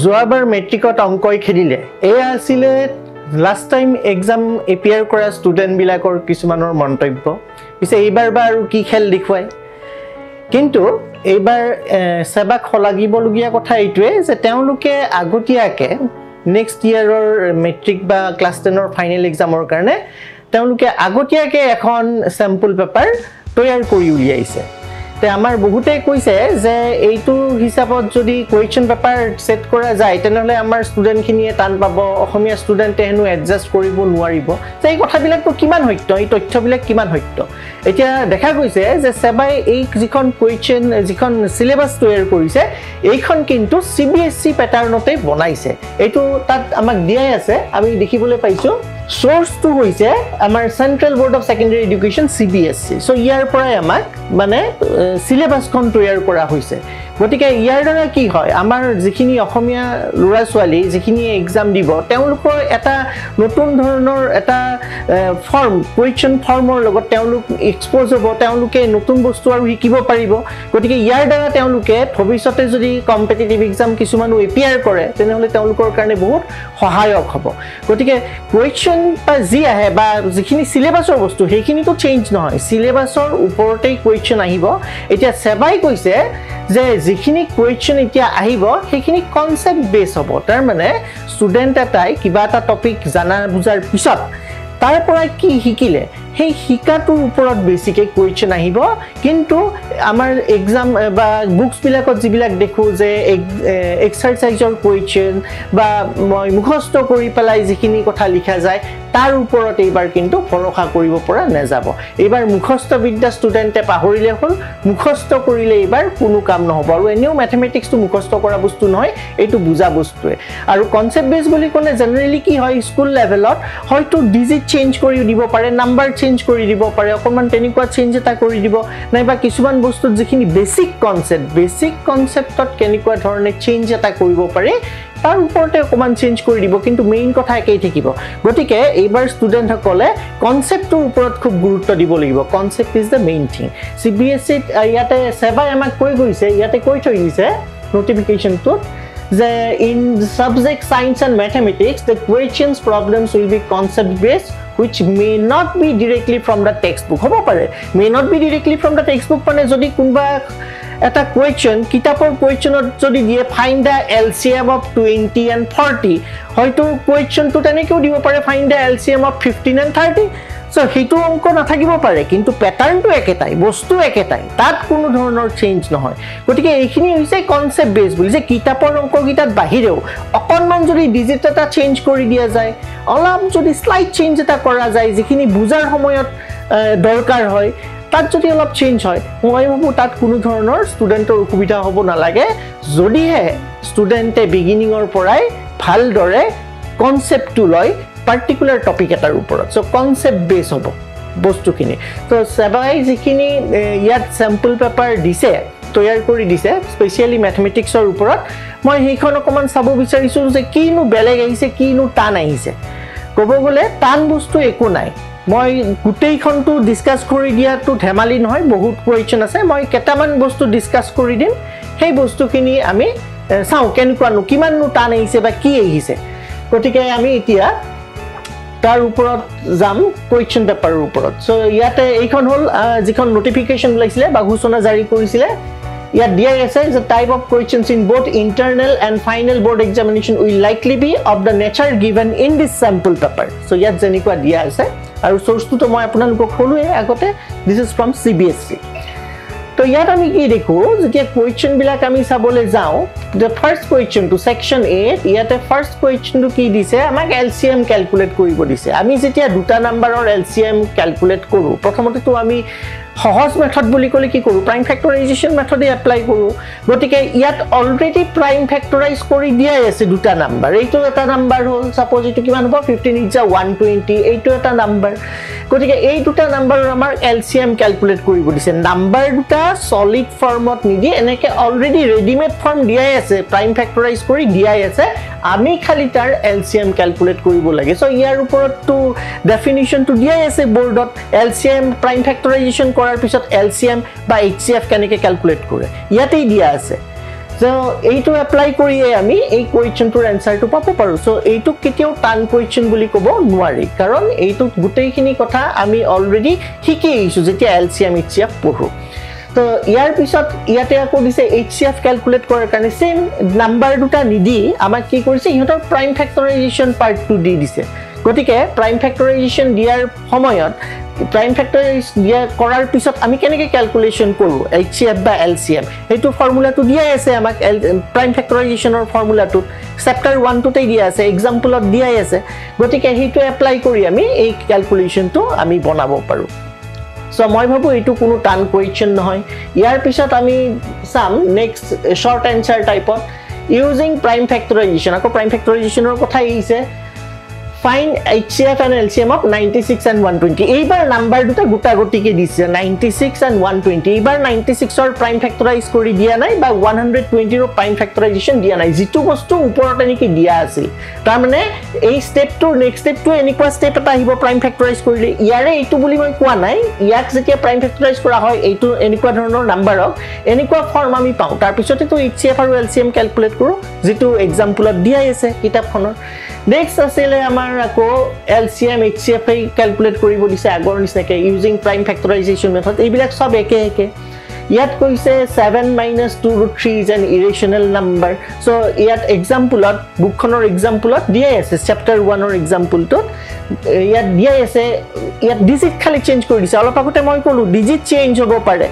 যোৱাবাৰ মেট্ৰিকত অংকই খেলিলে এয়া আছিলে লাষ্ট টাইম এক্সাম এপিয়াৰ কৰা ষ্টুডেণ্ট বিলাকৰ কিছুমানৰ মন্তব্য পিছে এইবাৰ বা আৰু কি খেল দেখুৱাই কিন্তু এইবাৰ সেবাক খলাগিবলগীয়া কথা এইটোৱে যে তেওঁলোকে আগতীয়াকে নেক্সট ইয়াৰৰ মেট্ৰিক বা ক্লাছ 10 ৰ ফাইনেল এক্সামৰ কাৰণে তেওঁলোকে আগতীয়াকে এখন স্যাম্পল পেপাৰ তৈয়াৰ কৰি উলিয়াইছে তে আমাৰ বহুতে কৈছে যে এইটো হিচাপত যদি কোৱেশ্চন পেপাৰ সেট কৰা যায় তেনেহলে আমাৰ ষ্টুডেণ্ট খিনিয়ে টান পাব অসমীয়া ষ্টুডেণ্টে হেনু এডজাস্ট কৰিব নোৱাৰিব যে এই কথাবিলাকটো কিমান সত্য এই তথ্যবিলাক কিমান সত্য এতিয়া দেখা গৈছে যে সেবাই এই যিখন কোৱেশ্চন যিখন সিলেবাস তৈয়াৰ কৰিছে এইখন কিন্তু সিবিএসই প্যাটাৰ্নতে বনাইছে এইটো তাত আমাক দিয়াই আছে আমি দেখিবলৈ পাইছো সোৰ্স টু হইছে আমাৰ central board of secondary education CBSE so ইয়াৰ পৰাই আমাক মানে সিলেবাসখন তৈয়াৰ কৰা হৈছে গতিকে ইয়াৰ দ্বাৰা কি হয় আমাৰ যিখিনি অসমীয়া লৰা ছোৱালী যিখিনি এক্সাম দিব তেওঁলোকৰ এটা নতুন ধৰণৰ এটা ফৰ্ম কোৱেশ্চন ফৰ্মৰ লগত তেওঁলোক এক্সপ'জ হ'ব তেওঁলোকে নতুন বস্তু আৰু শিকিব পাৰিব গতিকে ইয়াৰ দ্বাৰা তেওঁলোকে ভৱিষ্যতে যদি কম্পিটিটিভ এক্সাম কিছুমানো এপিয়াৰ কৰে তেনেহলে তেওঁলোকৰ কাৰণে বহুত সহায়ক হ'ব গতিকে কোৱেশ্চন বা যি আহে বা যিখিনি সিলেবাসৰ বস্তু সেইখিনিটো চেঞ্জ নহয় সিলেবাসৰ ওপৰতেই কোৱেশ্চন আহিব এতিয়া সেবাই কৈছে যে যিখিনি কোৱেশ্চন এতিয়া আহিব সেইখিনি কনসেপ্ট বেস হ'ব তাৰ মানে ষ্টুডেন্ট এটাই কিবা এটা টপিক জানা বুজাৰ পিছত তাৰ পৰা কি শিকিলে সেই শিকাটোৰ ওপৰত বেছিকে কোৱেশ্চন আহিব কিন্তু আমাৰ এক্সাম বা বুকস বিলাকত যিবিলাক দেখো যে এক্সাৰসাইজৰ কোৱেশ্চন বা মই মুখস্থ কৰি পেলাই যিখিনি কথা লিখা যায় তাৰ ওপৰত এইবাৰ কিন্তু ভৰসা কৰিব পৰা নাযাব এইবাৰ মুখস্থ বিদ্যা ষ্টুডেন্টে পাহৰিলে হ'ল মুখস্থ কৰিলে এইবাৰ কোনো কাম নহব আৰু এনেও ম্যাথমেটিক্স তো মুখস্থ কৰা বস্তু নহয় এইটো বুজা বস্তুৱে আৰু কনসেপ্ট বেস বুলি ক'লে জেনাৰেলি কি হয় স্কুল লেভেলত হয়তো ডিজিট চেঞ্জ কৰি দিব পাৰে নাম্বাৰ চেঞ্জ কৰি দিব পাৰে অকমান তেনেকুৱা চেঞ্জ এটা কৰি দিব নাইবা কিছুমান বস্তুত যিখিনি বেসিক কনসেপ্টত কেনেকুৱা ধৰণে চেঞ্জ এটা কৰিব পাৰে তাৰ ওপৰতে অকমান চেঞ্জ কৰি দিব কিন্তু মেইন কথা একেই থাকিব গতিকে এইবাৰ ষ্টুডেন্ট সকলে কনসেপ্টৰ ওপৰত খুব গুৰুত্ব দিব লাগিব concept is the main thing CBSE ইয়াতে সেবাই আমাক কৈ গৈছে ইয়াতে কৈ থৈ দিছে নোটিফিকেশনটো যে in subject science and mathematics the questions problems will be concept based which may not be directly from the textbook hobo pare may not be directly from the textbook মানে যদি কোনবা এটা কোৱেশ্চন কিতাপৰ কোৱেশ্চনত যদি দিয়ে find da LCM of 20 and 40 হয়তো কোৱেশ্চনটো তেনেকেও দিব পাৰে find da LCM of 15 and 30 so হেতু অংক নাথাকিব পাৰে কিন্তু প্যাটাৰ্নটো একেটাই বস্তু একেটাই তাত কোনো ধৰণৰ চেঞ্জ নহয় গতিকে এইখিনি হৈছে কনসেপ্ট বেস বুলি যে কিতাপৰ অংক কিতাত বাহিৰেও অকনমান যদি ডিজিট এটা চেঞ্জ কৰি দিয়া যায় অলপ যদি স্লাইড চেঞ্জ এটা কৰা যায় যিখিনি বুজাৰ সময়ত দৰকাৰ হয় তাত যদি অলপ চেঞ্জ হয় মই ভাবো তাত কোনো ধৰণৰ ষ্টুডেন্টৰ অসুবিধা হ'ব নালাগে যদিহে ষ্টুডেন্টে বিগিনিংৰ পৰাই ভালদৰে কনসেপ্টটো লয় particular topic এটাৰ ওপৰত সো কনসেপ্ট বেস হ'ব বস্তুখিনি তো সেবাই যিখিনি ইয়াত স্যাম্পল পেপাৰ দিছে তৈয়াৰ কৰি দিছে স্পেশালি ম্যাথমেটিক্সৰ ওপৰত মই সেইখন অকমান চাব বিচাৰিছো যে কিনো বেলেগ আহিছে কিনো টান আহিছে ক'ব গলে টান বস্তু একো নাই মই গুটেইখনটো ডিসকাস কৰি দিয়াটো ধেমালি নহয় বহুত কোৱেশ্চন আছে মই কেটামান বস্তু ডিসকাস কৰি দিম সেই বস্তুখিনি আমি চাও কেনেকুৱানো কিমাননো টান আহিছে বা কি আহিছে গতিকে আমি এতিয়া তাৰ ওপৰত জাম কোৱেশ্চন পেপাৰৰ ওপৰত সো ইয়াতে এইখন হল যিখন নোটিফিকেশন লাইছিলে বা ঘোষণা জাৰি কৰিছিলে ইয়াত দিয়া আছে যে type of questions in both internal and final board examination will likely be of the nature given in this sample paper so ইয়াত যেনেকুৱা দিয়া আছে আৰু সোৰ্সটো তো মই আপোনালোকক ক'লোৱে আগতে this is from CBSE তো ইয়াত আমি কি দেখো যেতিয়া কোৱেশ্চন বিলাক আমি চাবলৈ যাও the first question to section 8 ইয়াতে first question to কি দিছে আমাক LCM ক্যালকুলেট কৰিব দিছে আমি যেতিয়া দুটা নাম্বাৰৰ LCM ক্যালকুলেট কৰো প্ৰথমতে তো আমি সহজ মেথড বুলি কলে কি কৰো প্ৰাইম ফ্যাক্টৰাইজেশন মেথডে এপ্লাই কৰো গতিকে ইয়াত অলৰেডি প্ৰাইম ফ্যাক্টৰাইজ কৰি দিয়াই আছে দুটা নাম্বাৰ এইটো এটা নাম্বাৰ হল সাপোজ এটো কিমান হ'ব 15 ইজ 120 এইটো এটা নাম্বাৰ গতিকে এই দুটা নাম্বাৰৰ আমাৰ LCM ক্যালকুলেট কৰিব দিছে নাম্বাৰ দুটা সলিড ফৰ্মত নিদি এনেকে অলৰেডি ৰেডিমেড ফৰ্ম দিয়াই আছে প্ৰাইম ফ্যাক্টৰাইজ কৰি দিয়াই আছে আমি খালি তাৰ LCM ক্যালকুলেট কৰিব লাগে সো ইয়াৰ ওপৰত তো ডেফিনিশন তো দিয়াই আছে বোৰ্ডত LCM প্ৰাইম ফ্যাক্টৰাইজেশন কৰাৰ পিছত LCM বা HCF কেনেকে ক্যালকুলেট কৰে ইয়াতেই দিয়া আছে সো এইটো এপ্লাই কৰিয়ে আমি এই কুৱেশ্যনটোৰ এনসাৰটো পাব পাৰো সো এইটো কেতিয়াও টান কুৱেশ্যন বুলি ক'ব নোৱাৰি কাৰণ এইটো গোটেইখিনি কথা আমি অলৰেডি শিকি আহিছো যেতিয়া এলসিএম এইচসিএফ পঢ়ো তো ইয়াৰ পিছত ইয়াতে আকৌ দিছে এইচসিএফ ক্যালকুলেট কৰাৰ কাৰণে সেম নাম্বাৰ দুটা নিদি আমাক কি কৰিছে ইহঁতৰ প্ৰাইম ফেক্টৰাইজেশ্যন পাৰ্টটো দি দিছে গতিকে প্ৰাইম ফেক্টৰাইজেশ্যন দিয়াৰ সময়ত প্ৰাইম ফেক্টৰাইজ দিয়া কৰাৰ পিছত আমি কেনেকৈ ক্যালকুলেশ্যন কৰো এইচসিএফ বা এলসিএম এইটো ফৰ্মুলাটো দিয়াই আছে আমাক প্ৰাইম ফেক্টৰাইজেশ্যনৰ ফৰ্মুলাটো চেপ্টাৰ 1 টোতে দিয়া আছে এক্সাম্পলত দিয়াই আছে গতিকে হেইটো এপ্লাই কৰি আমি এই ক্যালকুলেশ্যনটো আমি বনাব পাৰো সো মই ভাবো এইটো কোনো টান কুৱেশ্যন নহয় ইয়াৰ পিছত আমি সাম নেক্সট শৰ্ট এনসাৰ টাইপত ইউজিং প্ৰাইম ফেক্টৰাইজেশ্যন আকৌ প্ৰাইম ফেক্টৰাইজেশ্যনৰ কথা আহিছে Find HCF and LCM of 96 and 120. এইবাৰ নাম্বাৰ দুটা গুটা গটিকে দিছে 96 and 120. এইবাৰ 96 ৰ প্ৰাইম ফেক্টৰাইজ কৰি দিয়া নাই বা 120 ৰ প্ৰাইম ফেক্টৰাইজেশ্যন দিয়া নাই যেটো বস্তু ওপৰতে নেকি দিয়া আছিল তাৰ মানে এই স্টেপটো নেক্সট স্টেপটো এনেকুৱা স্টেপ এটা আহিব প্ৰাইম ফেক্টৰাইজ কৰিলে ইয়াৰে এইটো বুলি মই কোৱা নাই ইয়াক যেতিয়া প্ৰাইম ফেক্টৰাইজ কৰা হয় এইটো এনেকুৱা ধৰণৰ নাম্বাৰক এনেকুৱা ফৰ্ম আমি পাওঁ তাৰ পিছতে তো HCF আৰু LCM ক্যালকুলেট কৰো যেটো এক্সাম্পলত দিয়া আছে কিতাপখনৰ নেক্সট আছিলে আমাৰ আকৌ LCM HCF ক্যালকুলেট কৰিব দিছে আগৰ নিচিনাকে ইউজিং প্ৰাইম ফেক্টৰাইজেশ্যন মেথড এইবিলাক সব একে একে ইয়াত কৈছে 7 - 2√3 is an irrational number so ইয়াত এক্সাম্পলত বুকখনৰ এক্সাম্পলত দিয়া আছে চেপ্টাৰ 1 ৰ এক্সাম্পলটো ইয়াত দিয়া আছে ইয়াত ডিজিট খালি চেঞ্জ কৰি দিছে অলপ আগতে মই ক'লো ডিজিট চেঞ্জ হ'ব পাৰে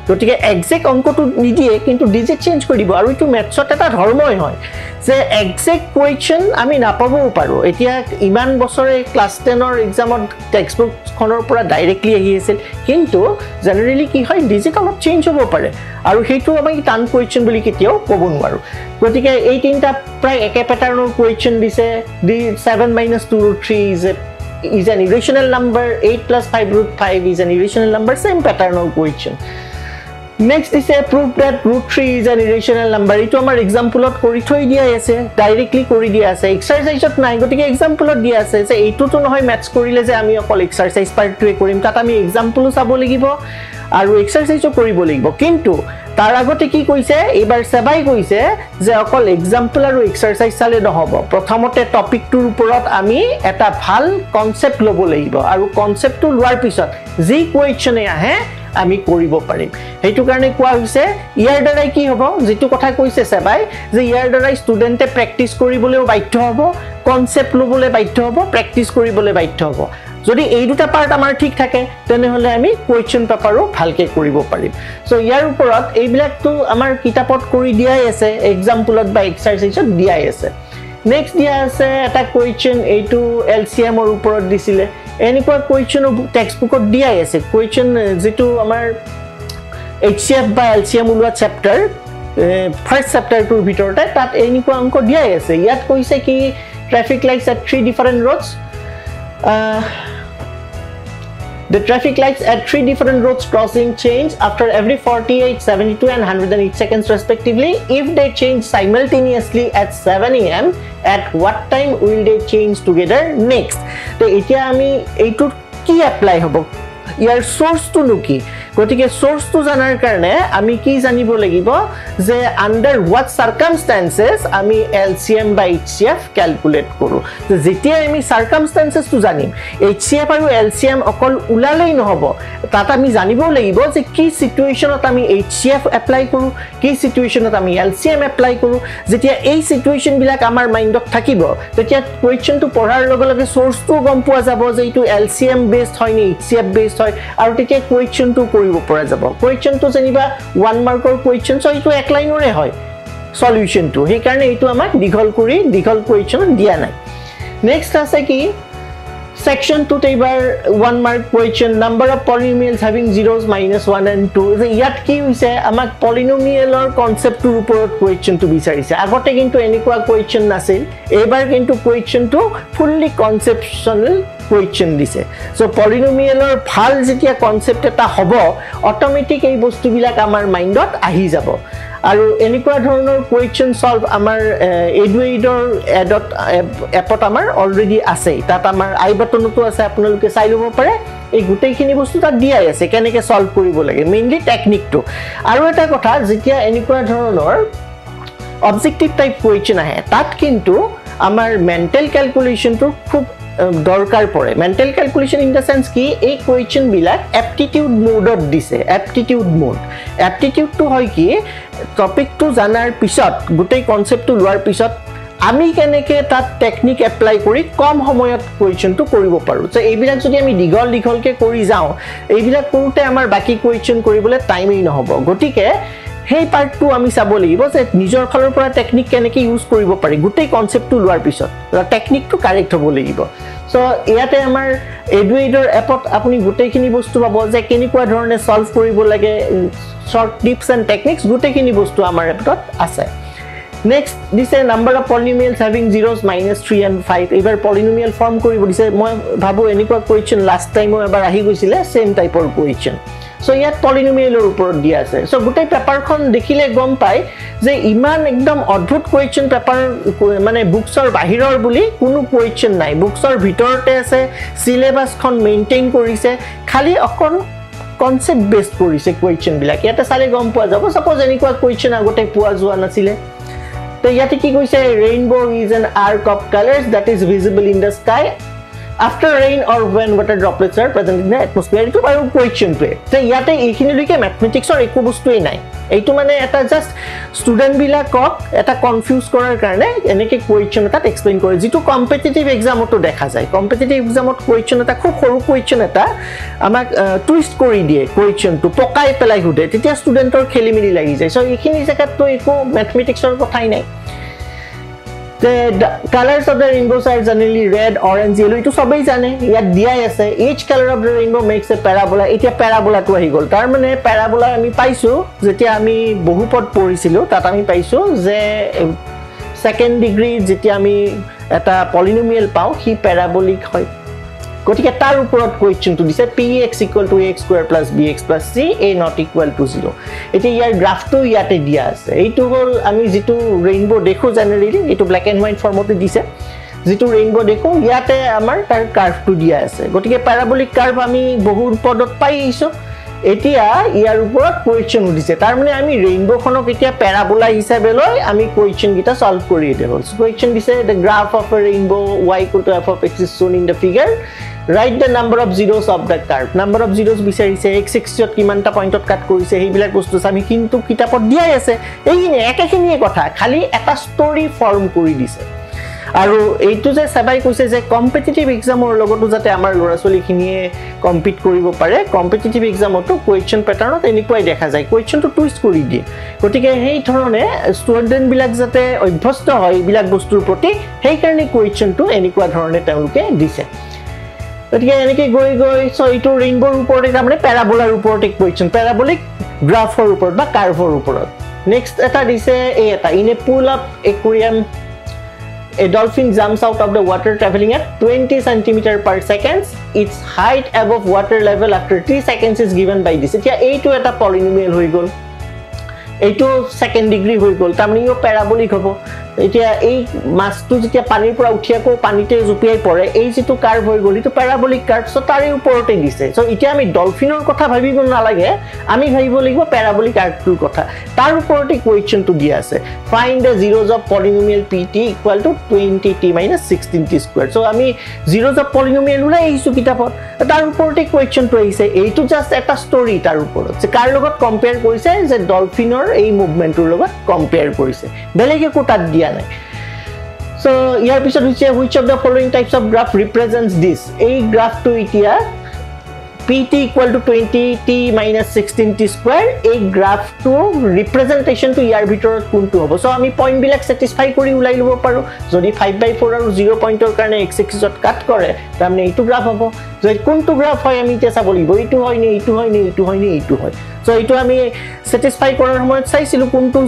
গতিকে এক্সাক্ট অংকটো নিদিয়ে কিন্তু ডিজিট চেঞ্জ কৰি দিব আৰু এইটো মেথছত এটা ধৰ্মই হয় যে এক্সাক্ট কুৱেশ্যন আমি নাপাবও পাৰো এতিয়া ইমান বছৰে ক্লাছ 10 ৰ এক্সামত টেক্সটবুক খনৰ পৰা ডাইৰেক্টলি আহি আছিল কিন্তু জেনাৰেলি কি হয় ডিজিট অলপ চেঞ্জ হ'ব পাৰে আৰু হেতু আমি টান কুৱেশ্যন বুলি কেতিয়াও ক'ব নোৱাৰো গতিকে এই তিনটা প্ৰায় একে প্যাটাৰ্নৰ কুৱেশ্যন দিছে দি 7 - 2√3 is an irrational number 8 + 5√5 is an irrational number same pattern of question next is a proof that √3 is an irrational number ito amar example ot kori thoi dia ase directly kori dia ase exercise ot nai gotike example ot dia ase je etu to nohoy maths korile je ami okol exercise part to korim tat ami example sabo lagibo aru exercise o koribo lagibo kintu tar agote ki koise ebar sabai koise je okol example aru exercise sale nohobo prothomote topic tur uporot ami eta bhal concept lobo lagibo aru concept tu luar pisot ji question e ahe আমি কৰিব পাৰিম হেতু কাৰণে কোৱা হৈছে ইয়াৰ দ্বাৰাই কি হ'ব যেটো কথা কৈছে সবাই যে ইয়াৰ দ্বাৰাই ষ্টুডেন্টে প্ৰ্যাকটিস কৰিবলৈও বাধ্য হ'ব কনসেপ্ট লবলৈ বাধ্য হ'ব প্ৰ্যাকটিস কৰিবলৈ বাধ্য হ'ব যদি এই দুটা পাৰ্ট আমাৰ ঠিক থাকে তেনে হলে আমি কোৱেশ্চন পেপাৰো ভালকে কৰিব পাৰিম সো ইয়াৰ ওপৰত এইবিলাকটো আমাৰ কিতাপত কৰি দিয়াই আছে এক্সাম্পলত বা এক্সাৰসাইজত দিয়াই আছে নেক্সট দিয়া আছে এটা কোৱেশ্চন এইটো LCM ৰ ওপৰত দিছিলে এনেকুৱা কোৱেশ্চন টেক্সটবুকত দিয়াই আছে কোৱেশ্চন যেটো আমাৰ HCF বা LCM উলোৱা চেপ্টাৰ ফাৰ্স্ট চেপ্টাৰটোৰ ভিতৰতে তাত এনেকুৱা অংক দিয়াই আছে ইয়াত কৈছে কি traffic lights at 3 different roads the traffic lights at 3 different roads crossing change after every 48 72 and 108 seconds respectively if they change simultaneously at 7 AM at what time will they change together next to etia ami eitu ki apply hobo ইয়াৰ সোৰ্সটো নুকি গতিকে সোৰ্সটো জানাৰ কাৰণে আমি কি জানিব লাগিব যে under what সাৰ্কামস্টেন্সেস আমি LCM বা HCF ক্যালকুলেট কৰো তো যেতিয়া আমি সাৰ্কামস্টেন্সেসটো জানিম HCF আৰু LCM অকল উলালেই নহব তাত আমি জানিব লাগিব যে কি সিচুৱেচনত আমি HCF এপ্লাই কৰো কি সিচুৱেচনত আমি LCM এপ্লাই কৰো যেতিয়া এই সিচুৱেচন বিলাক আমাৰ মাইন্ডত থাকিব তেতিয়া কোৱেশ্চনটো পঢ়াৰ লগে লগে সোৰ্সটো গম পোৱা যাব যে এইটো LCM বেসড হয় নে HCF বেসড আৰু তেতিয়া কোৱেশ্চনটো কৰিব পৰা যাব কোৱেশ্চনটো যেনিবা 1 মাৰ্কৰ কোৱেশ্চন সো এইটো এক লাইনৰে হয় সলিউশনটো হে কাৰণে এইটো আমাক দীঘল কৰি দীঘল কোৱেশ্চন দিয়া নাই নেক্সট আছে কি section 2 টেবাৰ 1 mark question number of polynomials having zeros -1 and 2 ইয়াত কি হৈছে আমাক পলিনোমিয়েলৰ কনসেপ্টৰ ওপৰত কোৱেশ্চনটো বিচাৰিছে আগতে কিন্তু এনেকুৱা কোৱেশ্চন নাছিল এবাৰ কিন্তু কোৱেশ্চনটো ফুললি কনসেপচনাল কোৱেশ্চন দিছে সো পলিনোমিয়েলৰ ভাল যেতিয়া কনসেপ্ট এটা হ'ব অটোমেটিক এই বস্তুবিলাক আমাৰ মাইন্ডত আহি যাব আৰু এনেকুৱা ধৰণৰ কোৱেশ্চন সলভ আমাৰ এডুইডৰ এপত আমাৰ অলৰেডি আছে তাত আমাৰ আই বাটনটো আছে আপোনালোকে চাই ল'ব পাৰে এই গুটেইখিনি বস্তু তাত দিয়াই আছে কেনেকৈ সলভ কৰিব লাগে মেইনলি টেকনিকটো আৰু এটা কথা যেতিয়া এনেকুৱা ধৰণৰ অবজেক্টিভ টাইপ কুৱেশ্যন আহে তাত কিন্তু আমাৰ মেণ্টেল ক্যালকুলেশনটো খুব দৰকাৰ পৰে mental calculation in the sense কি এই কুৱেশ্যন বিলাক এপ্টিটিউড মোডত দিছে এপ্টিটিউড মোড এপ্টিটিউডটো হয় কি টপিকটো জানাৰ পিছত গোটেই কনসেপ্টটো লোৱাৰ পিছত আমি কেনেকে তাত টেকনিক এপ্লাই কৰি কম সময়ত কুৱেশ্যনটো কৰিব পাৰো সো এইবিলাক যদি আমি দীঘলকে কৰি যাও এইবিলাক কৰোতে আমাৰ বাকি কুৱেশ্যন কৰিবলৈ টাইমই নহব গটিকে হেই পাৰ্টটো আমি চাব লাগিব যে নিজৰ ফালৰ পৰা টেকনিক কেনেকে ইউজ কৰিব পাৰি গোটেই কনসেপ্টটো লোৱাৰ পিছত টেকনিকটো কাৰেক্ট হ'ব লাগিব সো ইয়াতে আমাৰ এডুৱেডৰ এপত আপুনি গোটেইখিনি বস্তু পাব যে কেনেকুৱা ধৰণে সলভ কৰিব লাগে শৰ্ট টিপস এণ্ড টেকনিক্স গোটেইখিনি বস্তু আমাৰ এপত আছে Next, this is number of polynomials having zeros minus 3 and 5. Ever polynomial form kori bo dise moi bhabo enikwa question last time o ebar ahi goisile same type of question. So yat polynomial or upor dia ase. So gotei paper khon dekhile gom pai je iman ekdom odbhut question paper mane books or bahiror boli kono question nai. Books or bhitorte ase syllabus khon maintain korise khali okon concept based korise question bilak. Yate sale gom pua jabo suppose enikwa question agote pua jua nasile So yati ki koise rainbow is an arc of colors that is visible in the sky after rain or when water droplets are present in the atmosphere to our question pe so yate ekhini like mathematics or eku bostu ei nai eitu mane eta just student bilakok eta confuse korar karone eneke question eta explain kore jitu competitive exam oto dekha jay competitive exam ot question eta khub horu question eta amak twist kori die question to pokai pelai hude titia student or khelimili lagi jay so ekhini jagat to eku mathematics or kothai nai The colors of the rainbows are generally red, orange, yellow. Itu sabai jane. Yat dia ase. Each color of the rainbow makes a parabola. Etia parabola to ahi gol. Tar mane parabola ami paisu. Jetia ami বহুপদ পঢ়িছিলো তাত আমি পাইছো যে second degree jetia ami eta polynomial পাও হি parabolic হয় গটিকে তার উপৰত কোৱেশ্চন টু দিছে px = ax square plus bx plus c a not equal to 0 এটি ইয়াৰ গ্ৰাফটো ইয়াতে দিয়া আছে এইটো হল আমি যেটো ৰেইনবো দেখো জেনাৰেলি এটো ব্ল্যাক এন্ড হোৱাইট ফৰ্মতে দিছে যেটো ৰেইনবো দেখো ইয়াতে আমাৰ তাৰ কাৰ্ভটো দিয়া আছে গটিকে প্যাৰাবলিক কাৰ্ভ আমি বহু পদত পাইছো এতিয়া ইয়াৰ উপৰত কোৱেশ্চন দিছে তাৰ মানে আমি ৰেইনবো খনক এতিয়া প্যাৰাবোলা হিচাপে লৈ আমি কোৱেশ্চন গিটা সলভ কৰি দিও কোৱেশ্চন দিছে the graph of a rainbow y = f of x is shown in the figure write the number of zeros of the curve number of zeros বিচাৰিছে x axis কিমানটা পইণ্টত কাট কৰিছে হেইবিলাক বস্তু আমি কিন্তু কিতাপত দিয়াই আছে এইখিনি একেখিনিয়ে কথা খালি এটা ষ্টৰী ফৰ্ম কৰি দিছে আৰু এইটো যে সবাই কৈছে যে কম্পিটিটিভ এক্সামৰ লগতো যাতে আমাৰ লৰাছলিখিনিয়ে কম্পিট কৰিব পাৰে কম্পিটিটিভ এক্সামতো কোৱেশ্চন প্যাটাৰ্নত এনেকুৱাই দেখা যায় কোৱেশ্চনটো টুইষ্ট কৰি দিয়ে গতিকে হেই ধৰণে ষ্টুডেন্ট বিলাক যাতে অভ্যস্ত হয় এইবিলাক বস্তুৰ প্ৰতি হেই কাৰণে কোৱেশ্চনটো এনেকুৱা ধৰণে তেওঁলোকে দিছে গতিকে এনেকৈ গৈ সো এইটো ৰেইনবোৰ ওপৰতে তাৰমানে প্যাৰাবোলাৰ ওপৰতে কোৱেশ্চন প্যাৰাবলিক গ্ৰাফৰ ওপৰত বা কাৰ্ভৰ ওপৰত নেক্সট এটা দিছে এই এটা in a pool of aquarium A dolphin jumps out of the water traveling at 20 cm per second. Its height above water level after 3 seconds is given by this. Etia eitu eta polynomial hoi gol. Eitu second degree hoi gol. Tamni yo parabolic hobo. Etia ei mastu jetia panir pora uthia ko panite jupiai pore. Ei jitu curve hoi gol. Itu parabolic curve. So tare uporote dise. So etia ami dolphinor kotha bhabibo nalage. Ami bhabibo lagibo parabolic curve tur kotha. Tar uporote question to dia ase. Find the zeros of polynomial pt equal to 20t minus 16t squared. So ami zeros of polynomial ulai aisu kitapot. Tar uporote question to aise. Eitu just eta story tar uporot. Se kar logot compare korise je dolphinor ei movement tur logot compare korise. Belege ko tat dia nai. So ইয়াৰ পিছত হৈছে which of the following types of graph represents this এই গ্ৰাফটো এতিয়া pt equal to 20t minus 16t square এই গ্ৰাফটো ৰিপ্ৰেজেন্টেশনটো ইয়াৰ ভিতৰত কোনটো হ'ব so আমি point বিলাক স্যাটিসফাই কৰি উলাই লব পাৰো যদি 5/4 আৰু 0 পইণ্টৰ কাৰণে x axisত কাট কৰে তাৰমানে এইটো গ্ৰাফ হ'ব যদি কোনটো গ্ৰাফ হয় আমি এতিয়া চাব লাগিব এইটো হয় নে এইটো হয় নে এইটো হয় নে এইটো হয় সো এইটো আমি স্যাটিসফাই কৰাৰ সময়ত চাইছিলো কোনটো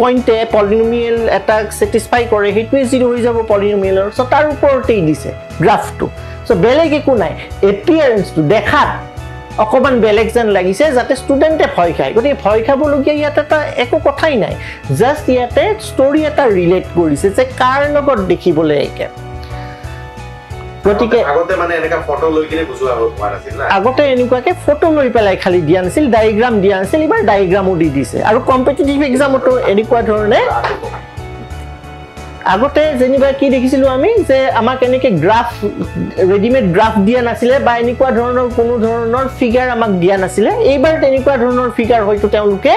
পইণ্টে পলিনোমিয়েল এটা স্যাটিসফাই কৰে হেতুৱে 0 হৈ যাব পলিনোমিয়েলৰ সো তাৰ ওপৰতেই দিছে গ্ৰাফটো সো বেলেগ একো নাই এপিয়াৰেন্স টু দেখাত অকমান বেলেগ যেন লাগিছে যাতে ষ্টুডেন্টে ভয় খায় গতিকে ভয় খাবলগীয়া ইয়াতে এটা একো কথাই নাই জাস্ট ইয়াতে ষ্টৰী এটা ৰিলেট কৰিছে যে কাৰ লগত দেখিবলৈ একে গতিকে আগতে মানে এনেকা ফটো লৈ কিনে বুজোৱা হোৱা নাছিল না আগতে এনেকুৱাকে ফটো লৈ পেলাই খালি দিয়া নাছিল ডায়াগ্ৰাম দিয়া নাছিল এবাৰ ডায়াগ্ৰামো দি দিছে আৰু কম্পিটিটিভ এক্সামতো এনেকুৱা ধৰণে আগতে যেনিবা কি দেখিছিলো আমি যে আমাক এনেকে গ্ৰাফ ৰেডিমেড গ্ৰাফ দিয়া নাছিলে বা এনেকুৱা ধৰণৰ কোনো ধৰণৰ ফিগাৰ আমাক দিয়া নাছিলে এইবাৰ তেনেকুৱা ধৰণৰ ফিগাৰ হয়তো তেওঁলোকে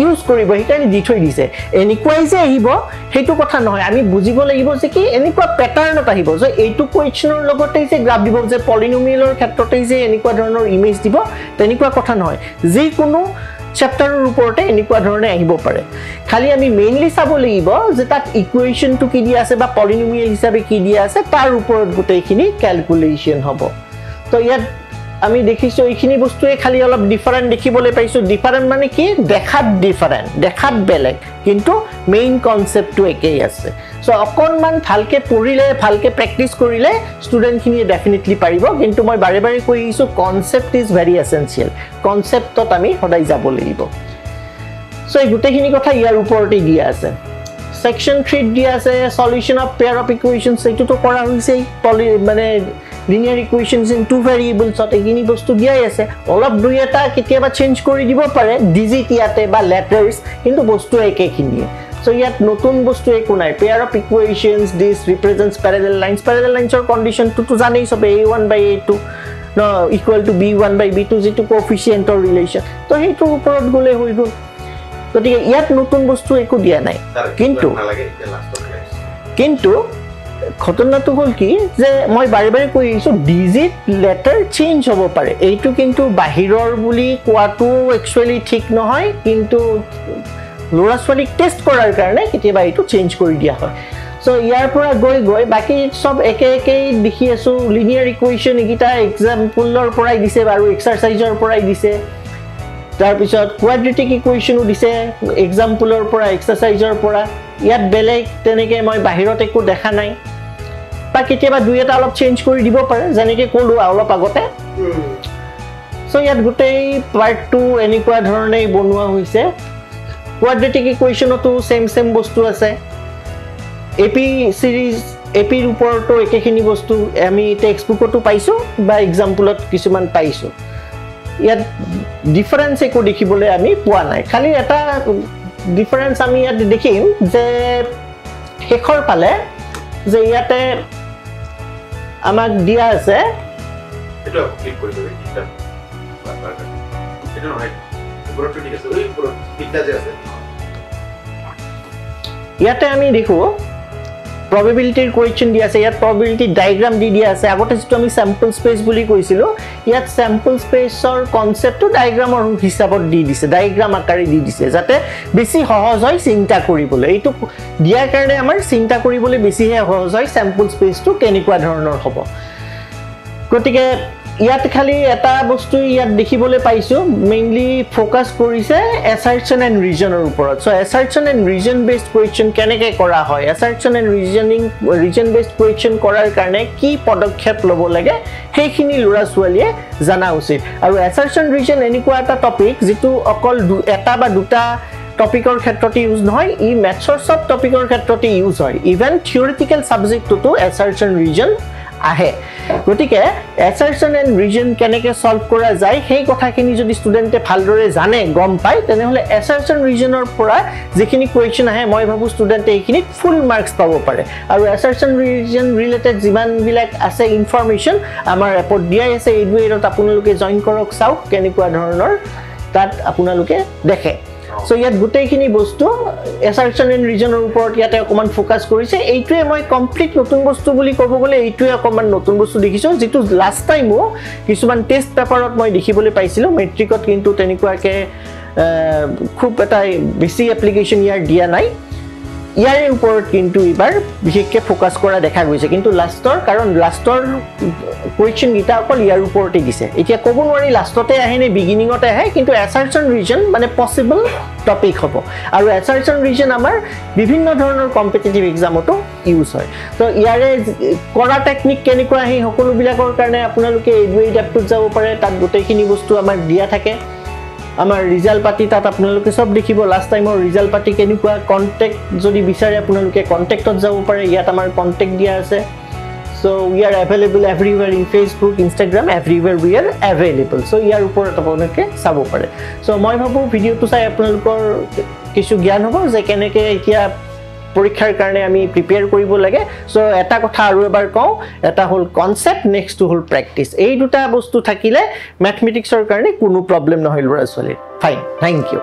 ইউজ কৰিব সেইকাৰণে দি থৈ দিছে এনেকুৱাই যে আহিব সেইটো কথা নহয় আমি বুজিব লাগিব যে কি এনেকুৱা পেটাৰ্ণত আহিব যে এইটো কুৱেশ্যনৰ লগতে যে গ্ৰাফ দিব যে পলিনোমিয়েলৰ ক্ষেত্ৰতে যে এনেকুৱা ধৰণৰ ইমেজ দিব তেনেকুৱা কথা নহয় যিকোনো চেপ্টাৰৰ ওপৰতে এনেকুৱা ধৰণে আহিব পাৰে খালি আমি মেইনলি চাব লাগিব যে তাত ইকুৱেশ্যনটো কি দিয়া আছে বা পলিনোমিয়েল হিচাপে কি দিয়া আছে তাৰ ওপৰত গোটেইখিনি ক্যালকুলেশন হ'ব তো ইয়াত আমি দেখিছো এইখিনি বস্তুৱে খালি অলপ ডিফাৰেন্ট দেখিবলৈ পাইছো ডিফাৰেন্ট মানে কি দেখাত ডিফাৰেন্ট দেখাত বেলেগ কিন্তু মেইন কনসেপ্টটো একেই আছে সো অকনমান ভালকে পঢ়িলে ভালকে প্ৰ্যাকটিস কৰিলে ষ্টুডেন্টখিনিয়ে ডেফিনেটলি পাৰিব কিন্তু মই বাৰে বাৰে কৈ আহিছো কনসেপ্ট ইজ ভেৰি এসেনশিয়াল কনসেপ্টত আমি সদায় যাব লাগিব সো এই গোটেইখিনি কথা ইয়াৰ ওপৰতে দিয়া আছে সেকশন 3 দিয়া আছে সলিউশন অফ পেয়াৰ অফ ইকুৱেশনছ এইটো কৰা হৈছে মানে linear equations in two variables অত এখিনি বস্তু দিয়াই আছে অলপ দুই এটা কেতিয়াবা চেঞ্জ কৰি দিব পাৰে ডিজিট ইয়াতে বা লেটাৰ্স কিন্তু বস্তু একেখিনিয়ে সো ইয়াত নতুন বস্তু একো নাই পেয়াৰ অফ ইকুৱেশনছ দিস ৰিপ্ৰেজেন্টস প্যাৰালেল লাইনছৰ কন্ডিশনটো তো জানেই সবে a1/a2 no equal to b1/b2 যেটো কোএফিচিয়েন্টৰ ৰিলেশন তো হেইটো ওপৰত গলে হৈ গল গতিকে ইয়াত নতুন বস্তু একো দিয়া নাই কিন্তু ঘটনাটো হল কি যে মই বাৰে বাৰে কৈ আছো ডিজিট লেটাৰ চেঞ্জ হ'ব পাৰে এইটো কিন্তু বাহিৰৰ বুলি কোৱাটো একচুয়ালি ঠিক নহয় কিন্তু লৰা ছোৱালীক টেষ্ট কৰাৰ কাৰণে কেতিয়াবা এইটো চেঞ্জ কৰি দিয়া হয় সো ইয়াৰ পৰা গৈ বাকি সব একে দেখি আছো লিনিয়াৰ ইকুৱেশন একিটা এক্সাম্পলৰ পৰাই দিছে আৰু এক্সাৰসাইজৰ পৰাই দিছে তাৰ পিছত কোৱাড্ৰেটিক ইকুৱেশনো দিছে এক্সাম্পলৰ পৰা এক্সাৰসাইজৰ পৰা ইয়াত বেলেগ তেনেকে মই বাহিৰত একো দেখা নাই বা কেতিয়াবা দুই এটা অলপ চেঞ্জ কৰি দিব পাৰে যেনেকে ক'লো অলপ আগতে সো ইয়াত গোটেই পাৰ্টটো এনেকুৱা ধৰণে বনোৱা হৈছে কোৱাড্ৰেটিক ইকুৱেশনতো সেম বস্তু আছে এপি সিৰিজ এপিৰ ওপৰতো একেখিনি বস্তু আমি টেক্সটবুকতো পাইছো বা এক্সাম্পলত কিছুমান পাইছো ইয়াত ডিফাৰেন্স একো দেখিবলৈ আমি পোৱা নাই খালি এটা ডিফাৰেন্স আমি ইয়াত দেখিম যে শেষৰ পালে যে ইয়াতে আমাক দিয়া আছে এটা ক্লিক কৰি দিবি এটা নহয় ওপৰটো ঠিক আছে ওই ওপৰত তিনটা যে আছে ইয়াতে আমি দেখো probability question দিয়া আছে ইয়াত probability diagram দি দিয়া আছে আগতে যেটো আমি sample space বুলি কৈছিলো ইয়াত sample space ৰ কনসেপ্টটো ডায়াগ্ৰামৰ হিচাপত দি দিছে ডায়াগ্ৰাম আকাৰে দি দিছে যাতে বেছি সহজ হয় চিন্তা কৰিবলৈ এইটো দিয়াৰ কাৰণে আমাৰ চিন্তা কৰিবলৈ বেছি সহজ হয় sample spaceটো কেনেকুৱা ধৰণৰ হ'ব গতিকে ইয়াত খালি এটা বস্তু ইয়াত দেখিবলৈ পাইছো মেইনলি ফোকাস কৰিছে assertion and reasoner ওপৰত so assertion and reason based question কেনেকৈ কৰা হয় assertion and reason based question কৰাৰ কাৰণে কি পদক্ষেপ ল'ব লাগে সেইখিনি লৰা ছোৱালীয়ে জানা উচিত আৰু assertion reason এনেকুৱা এটা টপিক যেটো অকল এটা বা দুটা টপিকৰ ক্ষেত্ৰতে ইউজ নহয় ই ম্যাথছৰ সব টপিকৰ ক্ষেত্ৰতে ইউজ হয় ইভেন থিওৰিটিক্যাল সাবজেক্টটো assertion reason আহে গতিকে assertion and reason কেনেকৈ সলভ কৰা যায় সেই কথাখিনি যদি ষ্টুডেন্টে ভালদৰে জানে গম পায় তেনেহলে assertion reasonৰ পৰা যিখিনি কোৱেশ্চন আহে মই ভাবো ষ্টুডেন্টে এইখিনি ফুল মাৰ্কস পাব পাৰে আৰু assertion reason ৰিলেটেড যিমান বিলাক আছে ইনফৰমেশন আমাৰ এপত দিয়া আছে এইটো আপোনালোকে জয়েন কৰক চাওক কেনেকুৱা ধৰণৰ তাত আপোনালোকে দেখে সো ইয়াত গোটেইখিনি বস্তু assertion and reasoner ওপৰত ইয়াতে অকমান ফোকাস কৰিছে এইটোৱে মই কমপ্লিট নতুন বস্তু বুলি ক'ব গলে এইটোৱে অকমান নতুন বস্তু দেখিছো যেটো লাষ্ট টাইমও কিছুমান টেষ্ট পেপাৰত মই দেখিবলৈ পাইছিলো মেট্ৰিকত কিন্তু তেনেকুৱাকে খুব এটা বেছি এপ্লিকেশন ইয়াৰ দিয়া নাই ইয়াৰে ওপৰত কিন্তু এবাৰ বিশেষকৈ ফোকাস কৰা দেখা গৈছে কিন্তু লাষ্টৰ কাৰণ লাষ্টৰ কোৱেশ্চন গিটা অকল ইয়াৰ ওপৰতে দিছে এতিয়া ক'ব নোৱাৰি লাষ্টতে আহে নে বিগিনিংতে আহে কিন্তু assertion reason মানে পসিবল টপিক হ'ব আৰু assertion reason আমাৰ বিভিন্ন ধৰণৰ কম্পিটিটিভ এক্সামতো ইউজ হয় তো ইয়াৰে কৰা টেকনিক কেনেকুৱা আহে সকলো বিলাকৰ কাৰণে আপোনালোকে এই এপটোত যাব পাৰে তাত গোটেইখিনি বস্তু আমাৰ দিয়া থাকে আমাৰ ৰিজাল্ট পাতি তাত আপোনালোকে সব দেখিব লাষ্ট টাইমৰ ৰিজাল্ট পাতি কেনেকুৱা কন্টেক্ট যদি বিচাৰে আপোনালোকে কন্টেক্টত যাব পাৰে ইয়াত আমাৰ কন্টেক্ট দিয়া আছে So we are available everywhere in Facebook, Instagram, everywhere we are available. So ইয়াৰ ওপৰত আপোনালোকে চাব পাৰে। So মই ভাবো ভিডিঅ'টো চাই আপোনালোকৰ কিছু জ্ঞান হ'ব যে কেনেকৈ এতিয়া পৰীক্ষাৰ কাৰণে আমি প্ৰিপেয়াৰ কৰিব লাগে। সো এটা কথা আৰু এবাৰ কওঁ, এটা হ'ল কনসেপ্ট, নেক্সটটো হ'ল প্ৰেক্টিস। এই দুটা বস্তু থাকিলে ম্যাথমেটিক্সৰ কাৰণে কোনো প্ৰবলেম নহয় ল'ৰা ছোৱালীৰ। Fine, thank U.